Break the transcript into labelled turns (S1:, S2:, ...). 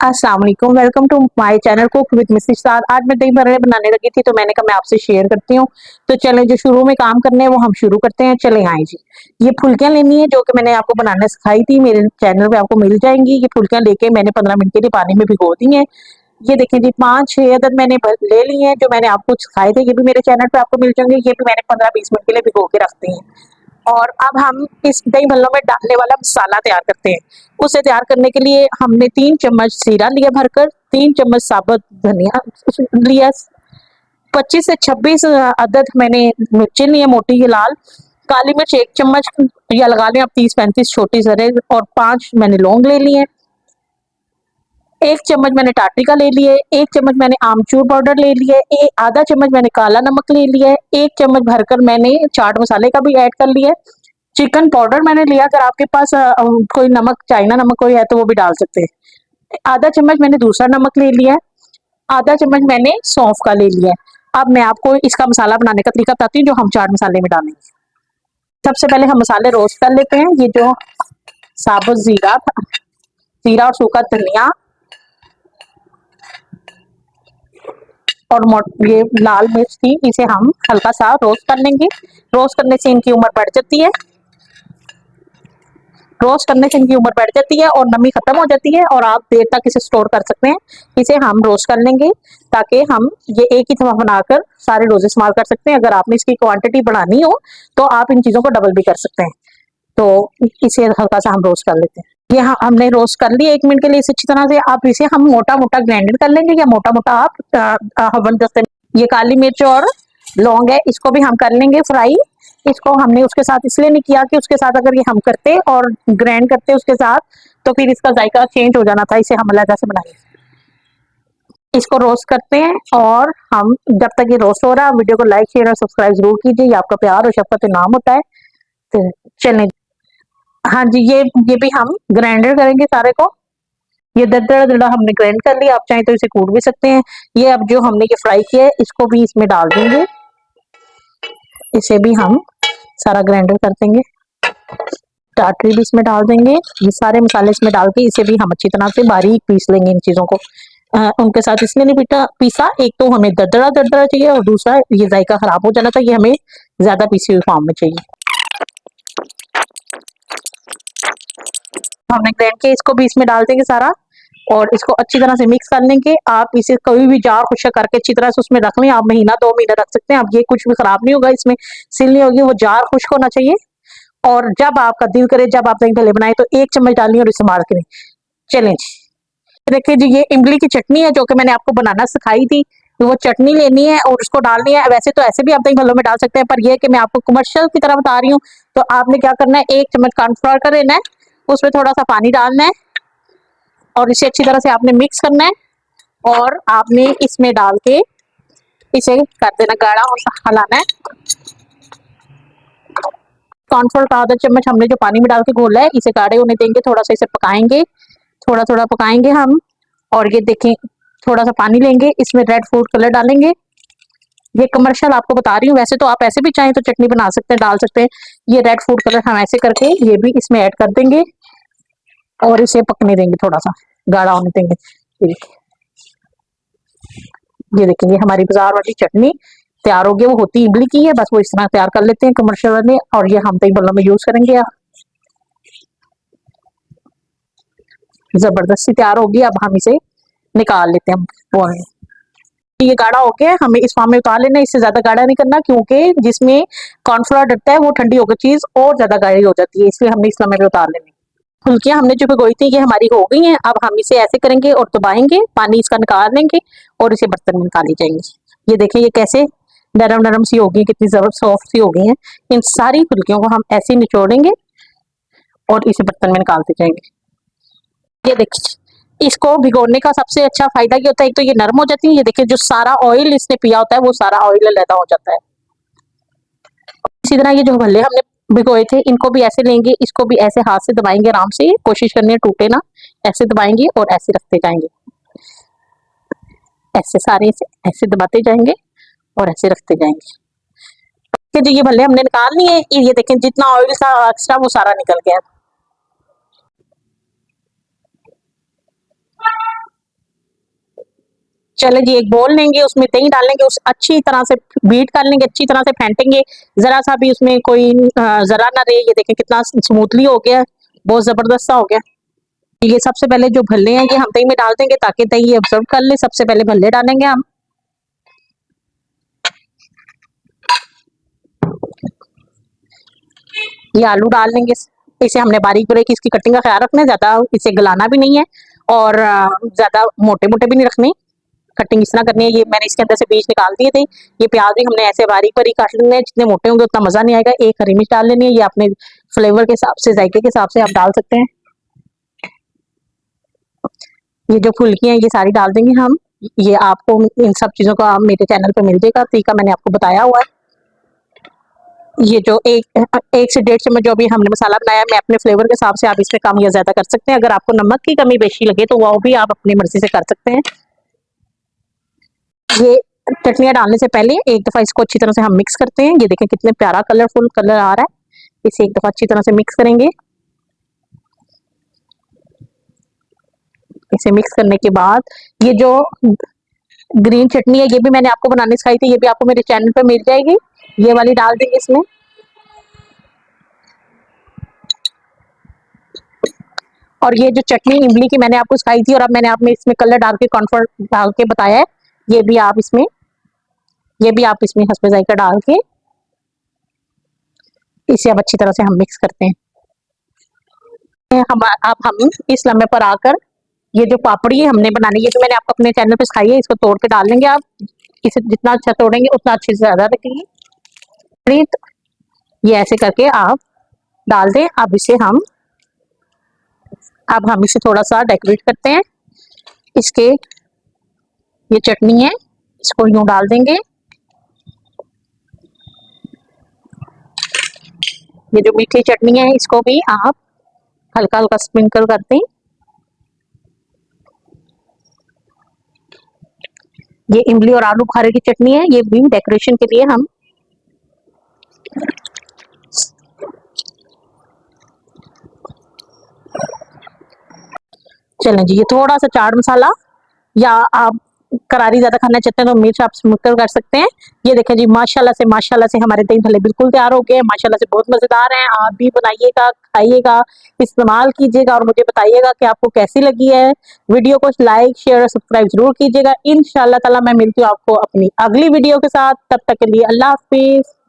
S1: अस्सलाम वालेकुम, welcome to my channel cook with Mrs Saad. आज मैं दही भल्ले बनाने लगी थी तो मैंने कहा मैं आपसे शेयर करती हूँ। तो चलें, जो शुरू में काम करने हैं वो हम शुरू करते हैं। चलें आए जी। ये फुल्कियाँ लेनी है जो कि मैंने आपको बनाना सिखाई थी, मेरे चैनल पे आपको मिल जाएंगी। ये फुल्कियाँ लेके मैंने 15 मिनट के लिए पानी में भिगो दी हैं। ये देखें जी, 5-6 अदद मैंने ले ली हैं जो मैंने आपको सिखाए थे। ये भी मेरे चैनल पे आपको मिल जाएंगे। ये भी मैंने 15-20 मिनट के लिए भिगो के रखते हैं। और अब हम इस दही भल्लों में डालने वाला मसाला तैयार करते हैं। उसे तैयार करने के लिए हमने 3 चम्मच जीरा लिया भरकर, 3 चम्मच साबुत धनिया लिया, 25 से 26 अदद मैंने मिर्ची ली है मोटी ये लाल, काली मिर्च 1 चम्मच या लगा लें आप 30-35 छोटी जरे, और 5 मैंने लौंग ले लिए, 1 चम्मच मैंने टाटरी का ले लिए, 1 चम्मच मैंने आमचूर पाउडर ले लिया है, आधा चम्मच मैंने काला नमक ले लिया है, 1 चम्मच भरकर मैंने चाट मसाले का भी ऐड कर लिया है। चिकन पाउडर मैंने लिया, अगर आपके पास कोई नमक, चाइना नमक कोई है तो वो भी डाल सकते हैं। आधा चम्मच मैंने दूसरा नमक ले लिया है, आधा चम्मच मैंने सौंफ का ले लिया है। अब मैं आपको इसका मसाला बनाने का तरीका बताती हूँ जो हम चाट मसाले में डालेंगे। सबसे पहले हम मसाले रोस्ट कर लेते हैं। ये जो साबुत जीरा था, जीरा और सूखा धनिया और ये लाल मिर्च थी, इसे हम हल्का सा रोस्ट कर लेंगे। रोस्ट करने से इनकी उम्र बढ़ जाती है, रोस्ट करने से इनकी उम्र बढ़ जाती है और नमी खत्म हो जाती है और आप देर तक इसे स्टोर कर सकते हैं। इसे हम रोस्ट कर लेंगे ताकि हम ये एक ही दफा बनाकर सारे रोज इस्तेमाल कर सकते हैं। अगर आपने इसकी क्वांटिटी बढ़ानी हो तो आप इन चीजों को डबल भी कर सकते हैं। तो इसे हल्का सा हम रोस्ट कर लेते हैं। ये हमने रोस्ट कर लिया 1 मिनट के लिए इसे अच्छी तरह से। आप इसे हम मोटा मोटा ग्राइंडेड कर लेंगे या मोटा मोटा आप हवन दस्ते। ये काली मिर्च और लौंग है, इसको भी हम कर लेंगे फ्राई। इसको हमने उसके साथ इसलिए नहीं किया कि उसके साथ अगर ये हम करते और ग्राइंड करते उसके साथ तो फिर इसका जायका चेंज हो जाना था। इसे हम अलग से बनाएंगे। इसको रोस्ट करते हैं और हम जब तक ये रोस्ट हो रहा है वीडियो को लाइक शेयर और सब्सक्राइब जरूर कीजिए। ये आपका प्यार और शफकत नाम होता है। तो चलें, हाँ जी, ये भी हम ग्राइंडर करेंगे सारे को। ये दरदरा दरदरा हमने ग्राइंड कर लिया, आप चाहें तो इसे कूट भी सकते हैं। ये अब जो हमने ये फ्राई किया है इसको भी इसमें डाल देंगे, इसे भी हम सारा ग्राइंडर कर देंगे। टाटरी भी इसमें डाल देंगे। ये सारे मसाले इसमें डाल के इसे भी हम अच्छी तरह से बारीक पीस लेंगे इन चीजों को। उनके साथ इसलिए नहीं पीसा, एक तो हमें दरदरा दरदरा चाहिए और दूसरा ये जायका खराब हो जाना चाहिए, हमें ज्यादा पीसी हुई फॉर्म में चाहिए। हमने ग्राइंड किया, इसको भी इसमें डाल देंगे सारा और इसको अच्छी तरह से मिक्स कर लेंगे। आप इसे कोई भी जार खुशक करके अच्छी तरह से उसमें रख लें। आप महीना 2 महीने रख सकते हैं। अब ये कुछ भी खराब नहीं होगा, इसमें सिल नहीं होगी, वो जार खुश्क होना चाहिए। और जब आपका दिल करे, जब आप दही भल्ले बनाए तो 1 चम्मच डालिए और इस्तेमाल करें। चलें जी, देखिए जी, ये इमली की चटनी है जो कि मैंने आपको बनाना सिखाई थी। तो वो चटनी लेनी है और उसको डालनी है। वैसे तो ऐसे भी आप दही भल्लों में डाल सकते हैं, पर यह कि मैं आपको कमर्शियल की तरह बता रही हूँ। तो आपने क्या करना है, 1 चम्मच कॉर्नफ्लोर का लेना है, उसमें थोड़ा सा पानी डालना है और इसे अच्छी तरह से आपने मिक्स करना है और आपने इसमें डाल के इसे कर देना गाढ़ा और हलाना है। कॉर्नफ्लोर का आधा चम्मच हमने जो पानी में डाल के घोला है इसे गाढ़े होने देंगे। थोड़ा सा इसे पकाएंगे, थोड़ा थोड़ा पकाएंगे हम। और ये देखें, थोड़ा सा पानी लेंगे, इसमें रेड फूड कलर डालेंगे। ये कमर्शियल आपको बता रही हूँ, वैसे तो आप ऐसे भी चाहें तो चटनी बना सकते हैं, डाल सकते हैं। ये रेड फूड कलर हम ऐसे करके ये भी इसमें ऐड कर देंगे और इसे पकने देंगे, थोड़ा सा गाढ़ा होने देंगे। ये देखिए, ये हमारी बाजार वाली चटनी तैयार हो गई। वो होती इमली की है, बस वो इस तरह तैयार कर लेते हैं कमर्शियल वाले, और ये हम दही भल्लों में यूज करेंगे। जबरदस्ती तैयार होगी। अब हम इसे निकाल लेते हैं। ये गाढ़ा हो गया, हमें इस फॉर्म में उतार लेना। इससे ज्यादा गाढ़ा नहीं करना क्योंकि जिसमें कॉर्नफ्लोर डलता है वो ठंडी होकर चीज और ज्यादा गाढ़ी हो जाती है, इसलिए हमने इस समय में उतार लेनी। फुल्कियां हमने जो भिगोई थी ये हमारी हो गई हैं। अब हम इसे ऐसे करेंगे और दबाएंगे, पानी इसका निकाल लेंगे और इसे बर्तन में निकाली जाएंगी। ये देखें, ये कैसे नरम नरम सी हो गई, कितनी जबरदस्त सॉफ्ट सी हो गई हैं। इन सारी फुल्कियों को हम ऐसे निचोड़ेंगे और इसे बर्तन में निकालते जाएंगे। ये देखिए, इसको भिगोने का सबसे अच्छा फायदा ये होता है, एक तो ये नरम हो जाती है। ये देखिए, जो सारा ऑयल इसने पिया होता है वो सारा ऑयल अलग हो जाता है। इसी तरह ये जो भल्ले हमने भिगोए थे इनको भी ऐसे लेंगे, इसको भी ऐसे हाथ से दबाएंगे आराम से, कोशिश करनी है टूटे ना। ऐसे दबाएंगे और ऐसे रखते जाएंगे, ऐसे सारे से ऐसे दबाते जाएंगे और ऐसे रखते जाएंगे। कि जो ये भल्ले हमने निकाल लिए, ये देखें जितना ऑयल था एक्स्ट्रा वो सारा निकल गया। चले जी, एक बोल लेंगे, उसमें दही डालेंगे, उस अच्छी तरह से बीट कर लेंगे, अच्छी तरह से फेंटेंगे, ज़रा सा भी उसमें कोई ज़रा ना रहे। ये देखें कितना स्मूथली हो गया, बहुत ज़बरदस्त सा हो गया। ये सबसे पहले जो भल्ले हैं ये हम दही में डाल देंगे ताकि दही ऑब्जर्व कर ले। सबसे पहले भल्ले डालेंगे हम। ये आलू डाल लेंगे, इसे हमने बारीक ब्रेक इसकी कटिंग का ख्याल रखना है, ज़्यादा इसे गलाना भी नहीं है और ज़्यादा मोटे-मोटे भी नहीं रखने। कटिंग इस तरह करनी है। ये मैंने इसके अंदर से बीज निकाल दिए थे। ये प्याज भी हमने ऐसे बारीक-बारीक काट लेने हैं, जितने मोटे होंगे उतना मज़ा नहीं आएगा। एक हरी मिर्च डाल लेनी है, ये अपने फ्लेवर के हिसाब से, जायके के हिसाब से आप डाल सकते हैं। ये जो फुल्की हैं ये सारी डाल देंगे हम। ये आपको इन सब चीज़ों का मेरे चैनल पे मिल जाएगा, तरीका मैंने आपको बताया हुआ है। ये जो एक से 1.5 चम्मच जो भी हमने मसाला बनाया, मैं अपने फ्लेवर के हिसाब से आप इसमें कम या ज़्यादा कर सकते हैं। अगर आपको नमक की कमी बेशी लगे तो वो भी आप अपनी मर्ज़ी से कर सकते हैं। ये चटनियाँ डालने से पहले एक दफ़ा इसको अच्छी तरह से हम मिक्स करते हैं। ये देखें कितने प्यारा कलरफुल कलर आ रहा है। इसे एक दफ़ा अच्छी तरह से मिक्स करेंगे। इसे मिक्स करने के बाद ये जो ग्रीन चटनी है ये भी मैंने आपको बनानी सिखाई थी, ये भी आपको मेरे चैनल पे मिल जाएगी। ये वाली डाल देंगे इसमें। और ये जो चटनी इमली की मैंने आपको सिखाई थी और अब मैंने आप में इसमें कलर डाल के कॉर्नफ्लोर डाल के बताया है, ये भी आप इसमें हस्बे जायका डाल के इसे अब अच्छी तरह से हम मिक्स करते हैं। हम इस लम्हे पर आकर ये जो पापड़ी है हमने बनानी है, जो मैंने आपको अपने चैनल पे सिखाई है, इसको तोड़ के डाल लेंगे आप। इसे जितना अच्छा तोड़ेंगे उतना अच्छे से ज़्यादा रखेंगे। ये ऐसे करके आप डाल दें। अब हम इसे थोड़ा सा डेकोरेट करते हैं। इसके ये चटनी है, इसको यूं डाल देंगे। ये जो मीठी चटनी है इसको भी आप हल्का हल्का स्प्रिंकल कर दें। ये इमली और आलू बुखारे की चटनी है, ये भी डेकोरेशन के लिए हम चलें जी। ये थोड़ा सा चाट मसाला या आप करारी ज़्यादा खाना चाहते हैं तो मिर्च आप स्प्रिंकल कर सकते हैं। ये देखें जी, माशाल्लाह से हमारे दही भल्ले बिल्कुल तैयार हो गए हैं। माशाल्लाह से बहुत मज़ेदार हैं। आप भी बनाइएगा, खाइएगा, इस्तेमाल कीजिएगा और मुझे बताइएगा कि आपको कैसी लगी है। वीडियो को लाइक, शेयर और सब्सक्राइब ज़रूर कीजिएगा। इंशाअल्लाह ताला मैं मिलती हूँ आपको अपनी अगली वीडियो के साथ। तब तक के लिए अल्लाह हाफ़िज़।